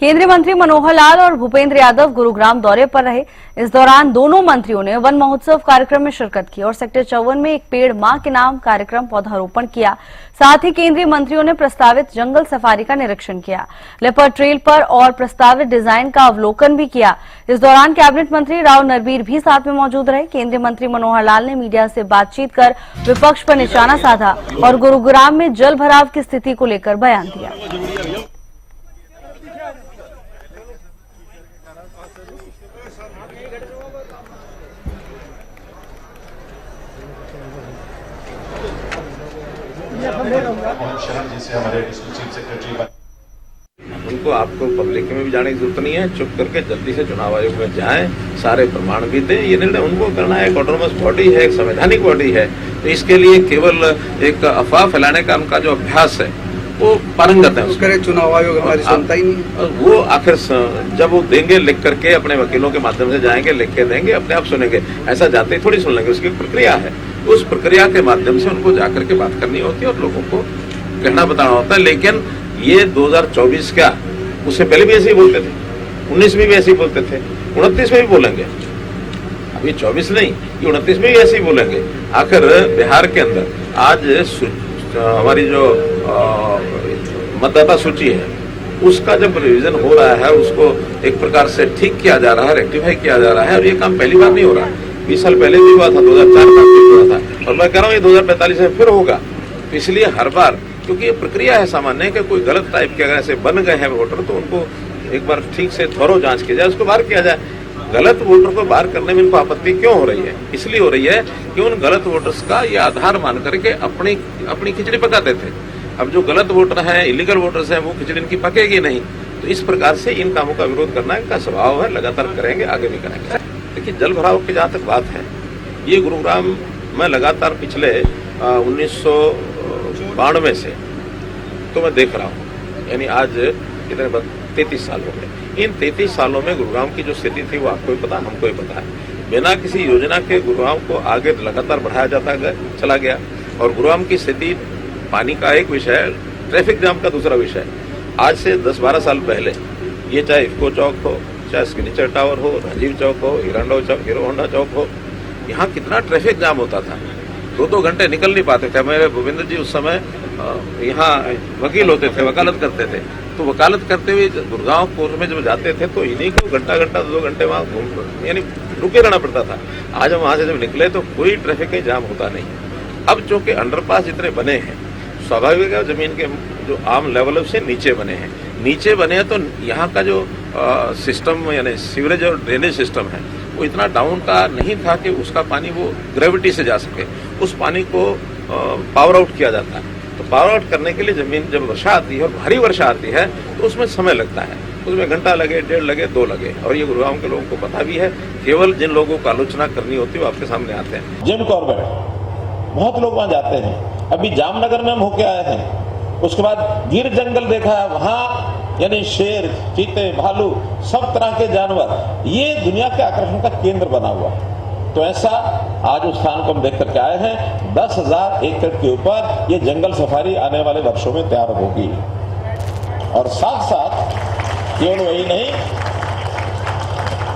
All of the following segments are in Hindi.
केंद्रीय मंत्री मनोहर लाल और भूपेंद्र यादव गुरुग्राम दौरे पर रहे। इस दौरान दोनों मंत्रियों ने वन महोत्सव कार्यक्रम में शिरकत की और सेक्टर 54 में एक पेड़ मां के नाम कार्यक्रम पौधारोपण किया। साथ ही केंद्रीय मंत्रियों ने प्रस्तावित जंगल सफारी का निरीक्षण किया, लेपर्ड ट्रेल पर और प्रस्तावित डिजाइन का अवलोकन भी किया। इस दौरान कैबिनेट मंत्री राव नरबीर भी साथ में मौजूद रहे। केंद्रीय मंत्री मनोहर लाल ने मीडिया से बातचीत कर विपक्ष पर निशाना साधा और गुरुग्राम में जल भराव की स्थिति को लेकर बयान दिया। जैसे हमारे डिस्ट्रिक्ट चीफ सेक्रेटरी, उनको आपको पब्लिक में भी जाने की जरूरत नहीं है। चुप करके जल्दी से चुनाव आयोग में जाएं, सारे प्रमाण भी दें। ये निर्णय उनको करना है। एक ऑटोनोमस बॉडी है, एक संवैधानिक बॉडी है, तो इसके लिए केवल एक अफवाह फैलाने का उनका जो अभ्यास है वो पारंगत है। उसके चुनाव आयोग हमारी सुनता ही नहीं। वो आखिर जब वो देंगे लिख करके, अपने वकीलों के माध्यम से जाएंगे, लिख के देंगे, अपने आप सुनेंगे। ऐसा जाते ही थोड़ी सुन लेंगे, उसकी प्रक्रिया है। उस प्रक्रिया के माध्यम से उनको जाकर के बात करनी होती है और लोगों को कहना बताना होता है। लेकिन ये 2024 क्या, उससे पहले भी ऐसे ही बोलते थे, 19 में भी ऐसे ही बोलते थे, 29 में भी बोलेंगे। अभी 24 नहीं, ये 29 में भी ऐसे ही बोलेंगे। आखिर बिहार के अंदर आज हमारी जो मतदाता सूची है उसका जब रिवीजन हो रहा है, उसको एक प्रकार से ठीक किया जा रहा है, रेक्टिफाई किया जा रहा है। और ये काम पहली बार नहीं हो रहा है, 20 साल पहले भी हुआ था, 2004 में भी हुआ था, और मैं कह रहा हूँ ये 2045 में फिर होगा। तो इसलिए हर बार, क्योंकि ये प्रक्रिया है सामान्य कि कोई गलत टाइप के अगर ऐसे बन गए हैं वोटर, तो उनको एक बार ठीक से थोरो जांच की जाए, उसको बाहर किया जाए। गलत वोटर को बाहर करने में इनको आपत्ति क्यों हो रही है? इसलिए हो रही है कि उन गलत वोटर्स का ये आधार मान करके अपनी खिचड़ी पकाते थे। अब जो गलत वोटर हैं, इलीगल वोटर्स हैं, वो खिचड़ी इनकी पकेगी नहीं। तो इस प्रकार से इन कामों का विरोध करना इनका स्वभाव है, लगातार करेंगे, आगे भी करेंगे। देखिए, जल भराव की जहाँ तक बात है, ये गुरुग्राम में लगातार पिछले 1992 से तो मैं देख रहा हूँ, यानी आज कितने 33 साल हो गए। इन 33 सालों में गुरुग्राम की जो स्थिति थी वो आपको भी पता, हमको भी पता है। बिना किसी योजना के गुरुग्राम को आगे लगातार बढ़ाया जाता चला गया। और गुरुग्राम की स्थिति, पानी का एक विषय है, ट्रैफिक जाम का दूसरा विषय है। आज से 10-12 साल पहले ये चाहे इफ्को चौक हो, चाहे सिग्नेचर टावर हो, राजीव चौक हो, हीरो होंडा चौक हो, यहाँ कितना ट्रैफिक जाम होता था। 2-2 घंटे निकल नहीं पाते थे। मेरे भूपेंद्र जी उस समय यहाँ वकील होते थे, वकालत करते थे। तो वकालत करते हुए गुड़गांव कोर्ट में जब जाते थे तो इन्हीं को घंटा 2 घंटे वहाँ यानी रुके रहना पड़ता था। आज हम वहाँ से जब निकले तो कोई ट्रैफिक जाम होता नहीं। अब चूंकि अंडरपास जितने बने हैं, स्वाभाविक है जमीन के जो आम लेवल से नीचे बने हैं, तो यहाँ का जो सिस्टम यानी सीवरेज और ड्रेनेज सिस्टम है वो इतना डाउन का नहीं था कि उसका पानी वो ग्रेविटी से जा सके। उस पानी को पावर आउट किया जाता है। तो पावर आउट करने के लिए जमीन जब वर्षा आती है और भारी वर्षा आती है तो उसमें समय लगता है, उसमें घंटा लगे, 1.5 लगे, 2 लगे। और ये गुरुग्राम के लोगों को पता भी है। केवल जिन लोगों को आलोचना करनी होती है वो आपके सामने आते हैं। जिम कॉर्बेट, बहुत लोग वहां जाते हैं। अभी जामनगर में हम होके आए हैं, उसके बाद गिर जंगल देखा है, वहां यानी शेर, चीते, भालू, सब तरह के जानवर, ये दुनिया के आकर्षण का केंद्र बना हुआ है। तो ऐसा आज उस स्थान को हम देख करके आए हैं। 10,000 एकड़ के ऊपर ये जंगल सफारी आने वाले वर्षों में तैयार होगी। और साथ साथ केवल वही नहीं,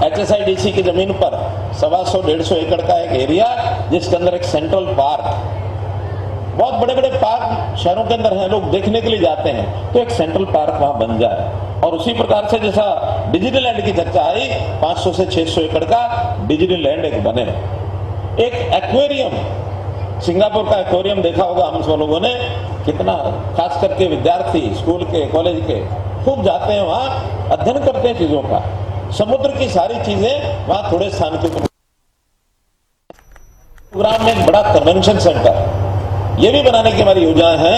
HSIDC की जमीन पर 125-150 एकड़ का एक एरिया, जिसके अंदर एक सेंट्रल पार्क, बहुत बड़े बड़े पार्क शहरों के अंदर हैं, लोग देखने के लिए जाते हैं, तो एक सेंट्रल पार्क वहां बन जाए। और उसी प्रकार से जैसा डिजिटल लैंड की चर्चा आई, 500 से 600 एकड़ का डिजिटल लैंड एक बने। एक एक्वेरियम, सिंगापुर का एक्वेरियम देखा होगा हम सब लोगों ने, कितना खास करके विद्यार्थी स्कूल के, कॉलेज के खूब जाते हैं, वहां अध्ययन करते हैं चीजों का। समुद्र की सारी चीजें वहां थोड़े स्थान के ऊपर। गुरुग्राम में एक बड़ा कन्वेंशन सेंटर ये भी बनाने की हमारी योजना है।